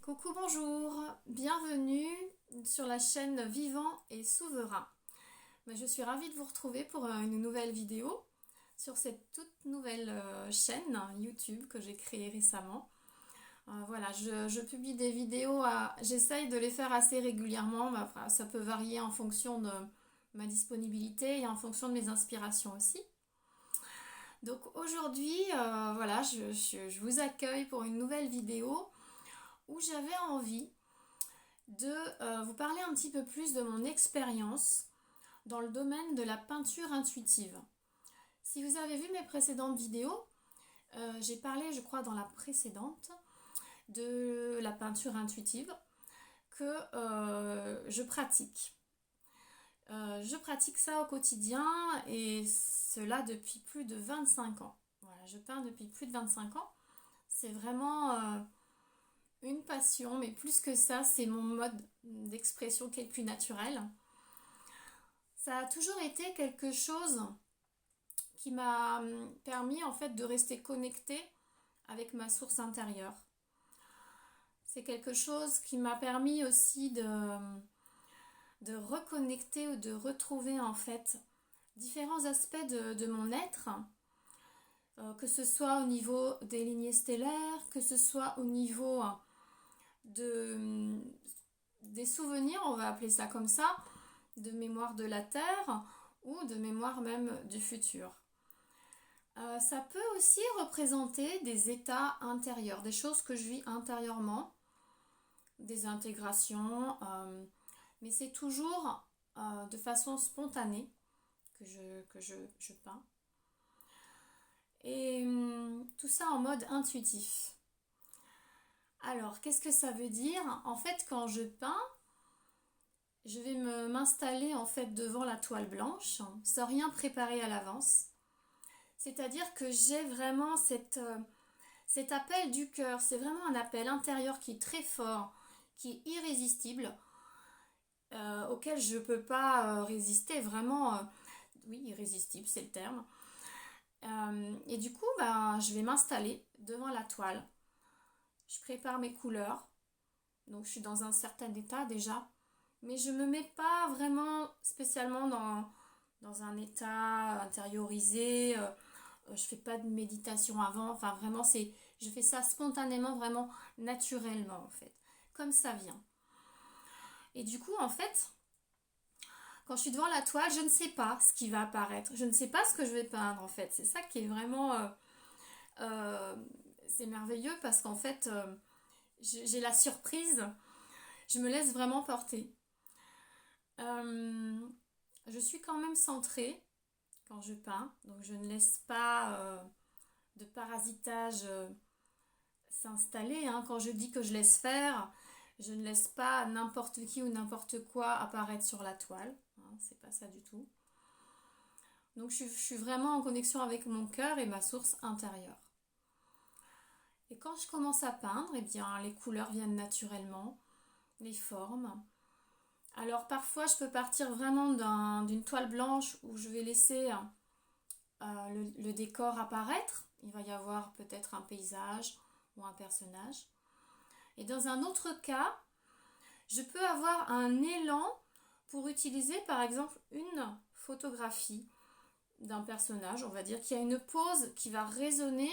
Coucou, bonjour, bienvenue sur la chaîne Vivant et Souverain. Je suis ravie de vous retrouver pour une nouvelle vidéo sur cette toute nouvelle chaîne YouTube que j'ai créée récemment. Voilà, je publie des vidéos, j'essaye de les faire assez régulièrement, mais après, ça peut varier en fonction de ma disponibilité et en fonction de mes inspirations aussi. Donc aujourd'hui, voilà, je vous accueille pour une nouvelle vidéo où j'avais envie de vous parler un petit peu plus de mon expérience dans le domaine de la peinture intuitive. Si vous avez vu mes précédentes vidéos, j'ai parlé, je crois, dans la précédente, de la peinture intuitive que je pratique. Je pratique ça au quotidien et cela depuis plus de 25 ans. Voilà, je peins depuis plus de 25 ans. C'est vraiment une passion, mais plus que ça, c'est mon mode d'expression qui est le plus naturel. Ça a toujours été quelque chose qui m'a permis en fait de rester connectée avec ma source intérieure. C'est quelque chose qui m'a permis aussi de reconnecter ou de retrouver en fait différents aspects de mon être, que ce soit au niveau des lignées stellaires, que ce soit au niveau des souvenirs, on va appeler ça comme ça, de mémoire de la Terre ou de mémoire même du futur. Ça peut aussi représenter des états intérieurs, des choses que je vis intérieurement, des intégrations, mais c'est toujours de façon spontanée que je peins. Et tout ça en mode intuitif. Alors, qu'est-ce que ça veut dire? En fait, quand je peins, je vais m'installer en fait devant la toile blanche, sans rien préparer à l'avance. C'est-à-dire que j'ai vraiment cet appel du cœur. C'est vraiment un appel intérieur qui est très fort, qui est irrésistible, auquel je ne peux pas résister. Vraiment, oui, irrésistible, c'est le terme. Et du coup, je vais m'installer devant la toile. Je prépare mes couleurs. Donc, je suis dans un certain état déjà. Mais je ne me mets pas vraiment spécialement dans un état intériorisé. Je ne fais pas de méditation avant. Enfin, vraiment, je fais ça spontanément, vraiment naturellement, en fait. Comme ça vient. Et du coup, en fait, quand je suis devant la toile, je ne sais pas ce qui va apparaître. Je ne sais pas ce que je vais peindre, en fait. C'est ça qui est vraiment... c'est merveilleux parce qu'en fait, j'ai la surprise. Je me laisse vraiment porter. Je suis quand même centrée quand je peins, donc je ne laisse pas de parasitage s'installer. Quand je dis que je laisse faire, je ne laisse pas n'importe qui ou n'importe quoi apparaître sur la toile. C'est pas ça du tout. Donc je suis vraiment en connexion avec mon cœur et ma source intérieure. Et quand je commence à peindre, eh bien, les couleurs viennent naturellement, les formes. Alors parfois je peux partir vraiment d'une toile blanche où je vais laisser le décor apparaître. Il va y avoir peut-être un paysage ou un personnage. Et dans un autre cas, je peux avoir un élan pour utiliser par exemple une photographie d'un personnage, on va dire, qui a une pose qui va résonner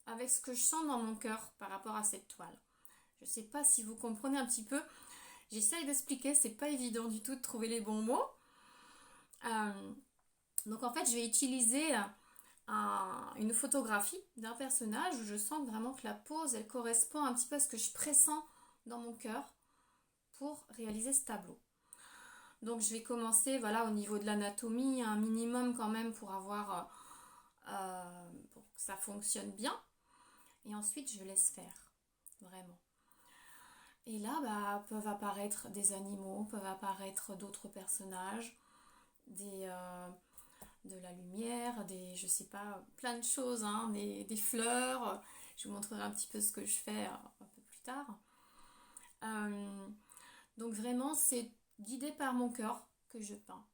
avec ce que je sens dans mon cœur par rapport à cette toile. Je ne sais pas si vous comprenez un petit peu. J'essaye d'expliquer, c'est pas évident du tout de trouver les bons mots. Donc en fait, je vais utiliser une photographie d'un personnage où je sens vraiment que la pose, elle correspond un petit peu à ce que je pressens dans mon cœur pour réaliser ce tableau. Donc je vais commencer voilà, au niveau de l'anatomie, un minimum quand même pour avoir pour que ça fonctionne bien. Et ensuite, je laisse faire, vraiment. Et là, peuvent apparaître des animaux, peuvent apparaître d'autres personnages, de la lumière, je sais pas, plein de choses, des fleurs. Je vous montrerai un petit peu ce que je fais un peu plus tard. Donc vraiment, c'est guidé par mon cœur que je peins.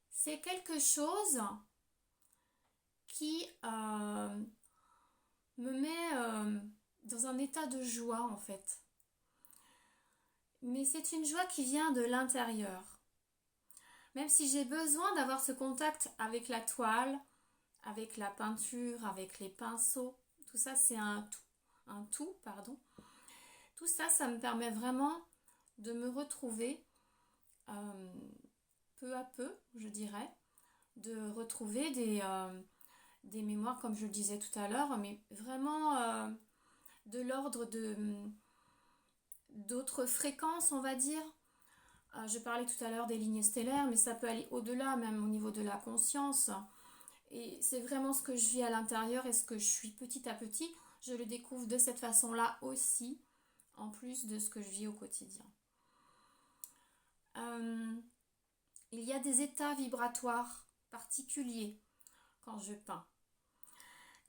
C'est quelque chose qui me met dans un état de joie en fait. Mais c'est une joie qui vient de l'intérieur. Même si j'ai besoin d'avoir ce contact avec la toile, avec la peinture, avec les pinceaux, tout ça c'est un tout, pardon. Tout ça, ça me permet vraiment de me retrouver euh, peu à peu, je dirais, de retrouver des mémoires, comme je le disais tout à l'heure, mais vraiment de l'ordre d'autres fréquences, on va dire. Je parlais tout à l'heure des lignes stellaires, mais ça peut aller au-delà, même au niveau de la conscience. Et c'est vraiment ce que je vis à l'intérieur et ce que je suis petit à petit. Je le découvre de cette façon-là aussi, en plus de ce que je vis au quotidien. Il y a des états vibratoires particuliers quand je peins.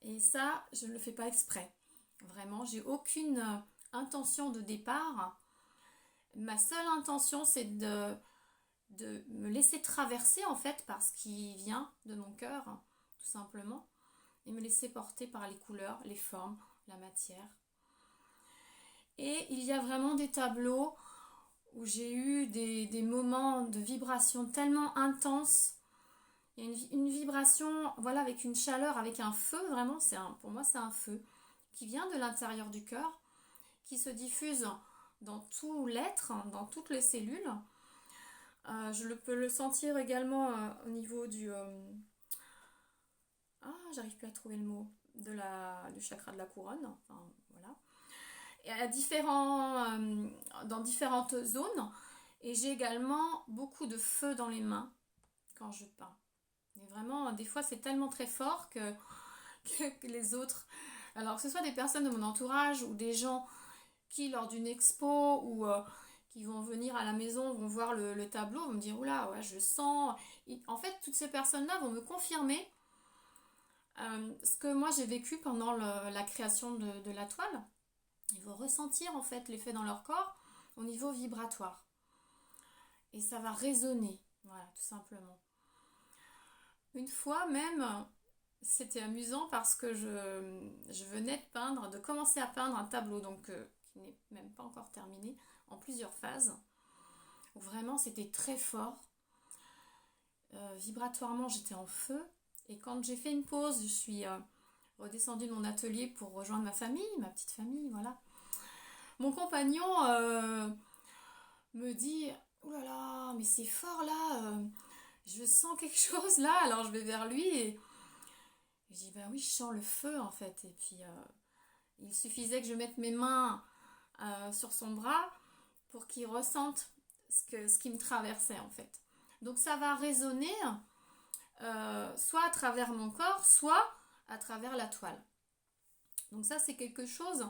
Et ça, je ne le fais pas exprès. Vraiment, j'ai aucune intention de départ. Ma seule intention, c'est de me laisser traverser en fait par ce qui vient de mon cœur, tout simplement, et me laisser porter par les couleurs, les formes, la matière. Et il y a vraiment des tableaux où j'ai eu des moments de vibration tellement intenses. Il y a une vibration, voilà, avec une chaleur, avec un feu, vraiment, pour moi c'est un feu qui vient de l'intérieur du cœur, qui se diffuse dans tout l'être, dans toutes les cellules. Je peux le sentir également au niveau j'arrive plus à trouver le mot, du chakra de la couronne. Enfin, voilà. Et dans différentes zones. Et j'ai également beaucoup de feu dans les mains quand je peins. Et vraiment, des fois, c'est tellement très fort que les autres... Alors, que ce soit des personnes de mon entourage ou des gens qui, lors d'une expo ou qui vont venir à la maison, vont voir le tableau, vont me dire, oula, ouais, je sens... En fait, toutes ces personnes-là vont me confirmer ce que moi j'ai vécu pendant la création de la toile. Ils vont ressentir en fait l'effet dans leur corps au niveau vibratoire. Et ça va résonner, voilà, tout simplement. Une fois même, c'était amusant parce que je venais de commencer à peindre un tableau, donc qui n'est même pas encore terminé, en plusieurs phases, où vraiment c'était très fort. Vibratoirement, j'étais en feu. Et quand j'ai fait une pause, je suis redescendue de mon atelier pour rejoindre ma famille, ma petite famille, voilà. Mon compagnon me dit, oh là là, mais c'est fort là, je sens quelque chose là. Alors je vais vers lui et je dis, bah oui, je sens le feu en fait. Et puis il suffisait que je mette mes mains sur son bras pour qu'il ressente ce qui me traversait en fait. Donc ça va résonner soit à travers mon corps, soit à travers la toile. Donc ça c'est quelque chose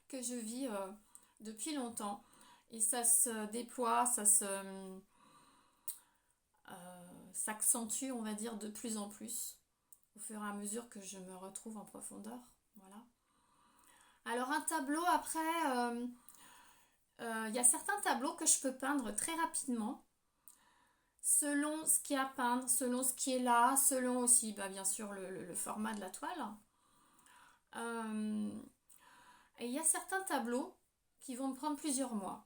que je vis depuis longtemps et ça se déploie, s'accentue on va dire de plus en plus au fur et à mesure que je me retrouve en profondeur. Voilà. Alors un tableau après, y a certains tableaux que je peux peindre très rapidement selon ce qu'il y a à peindre, selon ce qui est là, selon aussi bien sûr le format de la toile. Et il y a certains tableaux qui vont me prendre plusieurs mois.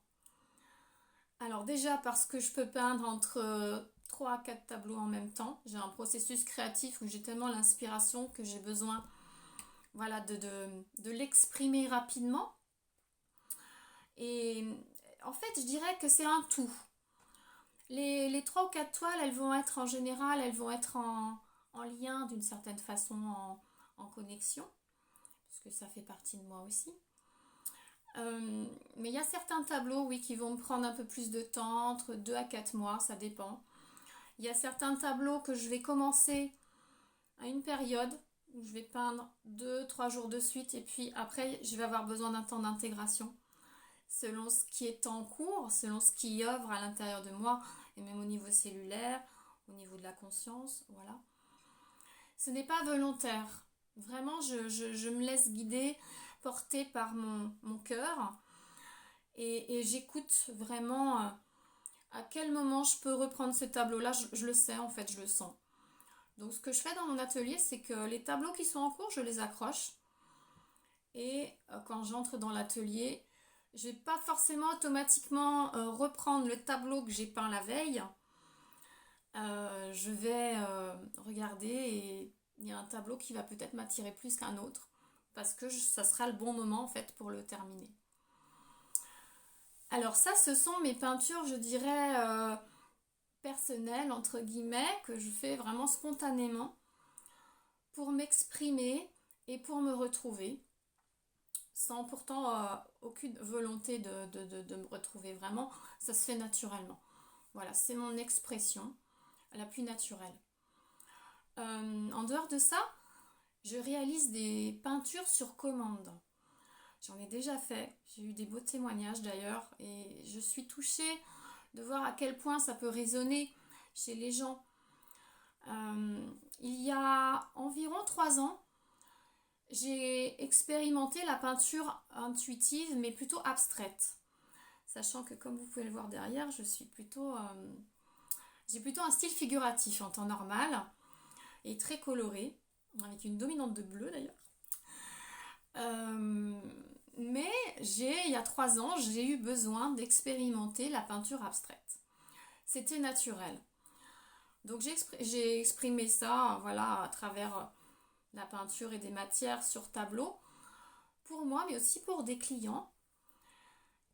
Alors déjà parce que je peux peindre entre 3 à 4 tableaux en même temps. J'ai un processus créatif où j'ai tellement l'inspiration que j'ai besoin voilà, de l'exprimer rapidement. Et en fait, je dirais que c'est un tout. Les 3 ou 4 toiles, elles vont être en général, elles vont être en lien d'une certaine façon, en connexion, parce que ça fait partie de moi aussi. Mais il y a certains tableaux, oui, qui vont me prendre un peu plus de temps, entre 2 à 4 mois, ça dépend. Il y a certains tableaux que je vais commencer à une période où je vais peindre 2-3 jours de suite et puis après, je vais avoir besoin d'un temps d'intégration selon ce qui est en cours, selon ce qui œuvre à l'intérieur de moi et même au niveau cellulaire, au niveau de la conscience, voilà. Ce n'est pas volontaire. Vraiment, je me laisse guider, porter par mon cœur et j'écoute vraiment à quel moment je peux reprendre ce tableau-là. Je le sais, en fait, je le sens. Donc, ce que je fais dans mon atelier, c'est que les tableaux qui sont en cours, je les accroche. Et quand j'entre dans l'atelier, Je vais pas forcément automatiquement reprendre le tableau que j'ai peint la veille. Je vais regarder et il y a un tableau qui va peut-être m'attirer plus qu'un autre parce que ça sera le bon moment en fait pour le terminer. Alors ça, ce sont mes peintures, je dirais, personnelles, entre guillemets, que je fais vraiment spontanément pour m'exprimer et pour me retrouver, sans pourtant aucune volonté de me retrouver vraiment. Ça se fait naturellement. Voilà, c'est mon expression la plus naturelle. En dehors de ça, je réalise des peintures sur commande. J'en ai déjà fait, j'ai eu des beaux témoignages d'ailleurs et je suis touchée de voir à quel point ça peut résonner chez les gens. Il y a environ 3 ans, j'ai expérimenté la peinture intuitive mais plutôt abstraite. Sachant que comme vous pouvez le voir derrière, j'ai plutôt un style figuratif en temps normal et très coloré, avec une dominante de bleu d'ailleurs. Mais il y a 3 ans, j'ai eu besoin d'expérimenter la peinture abstraite. C'était naturel. Donc j'ai exprimé ça voilà, à travers la peinture et des matières sur tableau, pour moi, mais aussi pour des clients.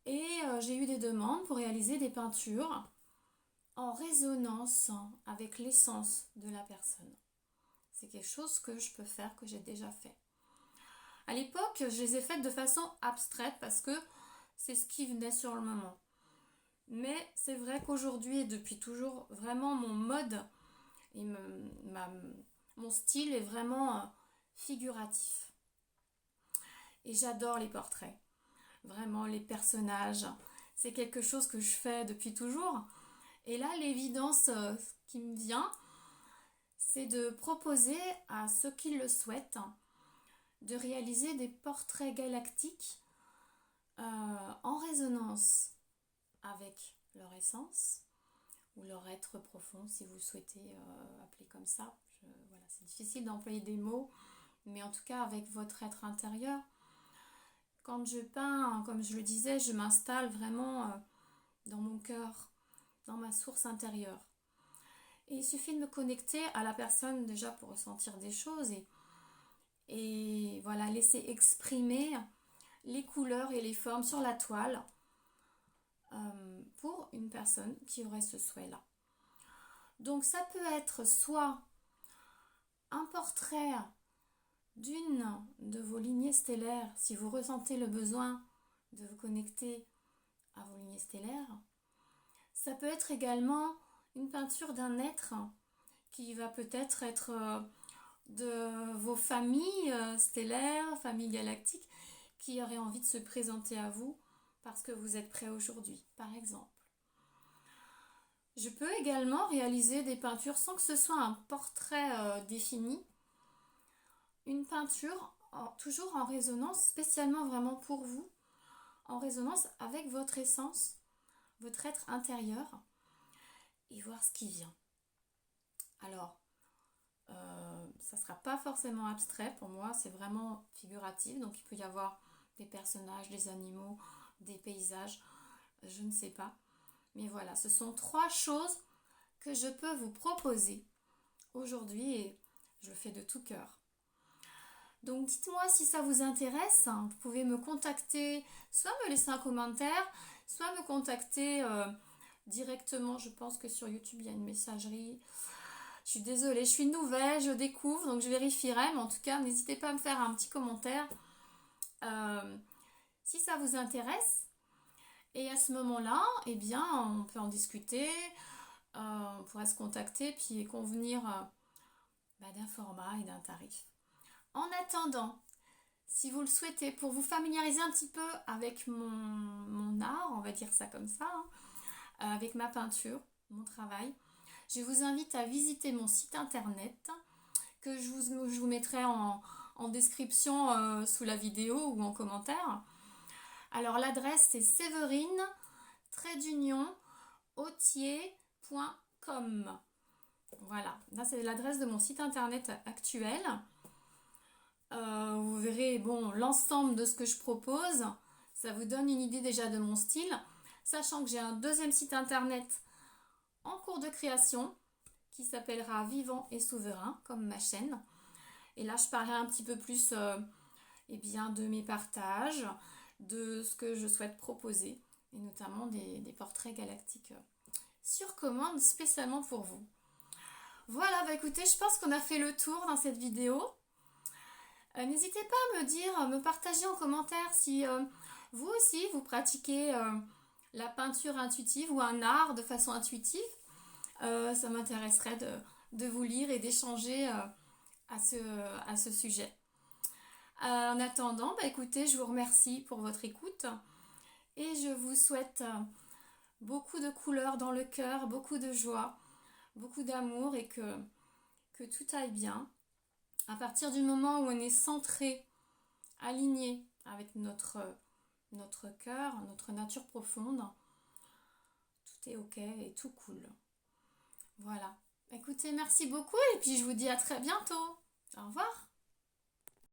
Et j'ai eu des demandes pour réaliser des peintures en résonance avec l'essence de la personne. C'est quelque chose que je peux faire, que j'ai déjà fait. À l'époque, je les ai faites de façon abstraite parce que c'est ce qui venait sur le moment. Mais c'est vrai qu'aujourd'hui et depuis toujours, vraiment mon mode et mon style est vraiment figuratif. Et j'adore les portraits. Vraiment, les personnages. C'est quelque chose que je fais depuis toujours. Et là, l'évidence qui me vient, c'est de proposer à ceux qui le souhaitent de réaliser des portraits galactiques en résonance avec leur essence ou leur être profond, si vous souhaitez appeler comme ça. Voilà, c'est difficile d'employer des mots, mais en tout cas avec votre être intérieur. Quand je peins, comme je le disais, je m'installe vraiment dans mon cœur, dans ma source intérieure. Et il suffit de me connecter à la personne déjà pour ressentir des choses et voilà, laisser exprimer les couleurs et les formes sur la toile pour une personne qui aurait ce souhait-là. Donc ça peut être soit un portrait d'une de vos lignées stellaires, si vous ressentez le besoin de vous connecter à vos lignées stellaires. Ça peut être également une peinture d'un être qui va peut-être être de vos familles stellaires, familles galactiques, qui auraient envie de se présenter à vous parce que vous êtes prêt aujourd'hui, par exemple. Je peux également réaliser des peintures sans que ce soit un portrait défini. Une peinture toujours en résonance, spécialement vraiment pour vous, en résonance avec votre essence, votre être intérieur, et voir ce qui vient. Alors, ça ne sera pas forcément abstrait pour moi, c'est vraiment figuratif, donc il peut y avoir des personnages, des animaux, des paysages, je ne sais pas. Mais voilà, ce sont 3 choses que je peux vous proposer aujourd'hui et je le fais de tout cœur. Donc dites-moi si ça vous intéresse, vous pouvez me contacter, soit me laisser un commentaire, soit me contacter directement. Je pense que sur YouTube il y a une messagerie. Je suis désolée, je suis nouvelle, je découvre, donc je vérifierai, mais en tout cas n'hésitez pas à me faire un petit commentaire si ça vous intéresse. Et à ce moment-là, eh bien, on peut en discuter, on pourrait se contacter puis convenir d'un format et d'un tarif. En attendant, si vous le souhaitez, pour vous familiariser un petit peu avec mon art, on va dire ça comme ça, avec ma peinture, mon travail, je vous invite à visiter mon site internet que je vous mettrai en description sous la vidéo ou en commentaire. Alors l'adresse c'est séverine-autier.com. Voilà, là c'est l'adresse de mon site internet actuel. Vous verrez l'ensemble de ce que je propose Ça vous donne une idée déjà de mon style, sachant que j'ai un deuxième site internet en cours de création qui s'appellera Vivant et Souverain, comme ma chaîne. Et là, je parlerai un petit peu plus eh bien, de mes partages, de ce que je souhaite proposer, et notamment des portraits galactiques sur commande spécialement pour vous. Voilà, bah écoutez, je pense qu'on a fait le tour dans cette vidéo. N'hésitez pas à me dire, me partager en commentaire si vous aussi vous pratiquez la peinture intuitive ou un art de façon intuitive. Ça m'intéresserait de vous lire et d'échanger à ce sujet. En attendant, bah écoutez, je vous remercie pour votre écoute et je vous souhaite beaucoup de couleurs dans le cœur, beaucoup de joie, beaucoup d'amour et que tout aille bien. À partir du moment où on est centré, aligné avec notre cœur, notre nature profonde, tout est ok et tout cool. Voilà. Écoutez, merci beaucoup et puis je vous dis à très bientôt. Au revoir.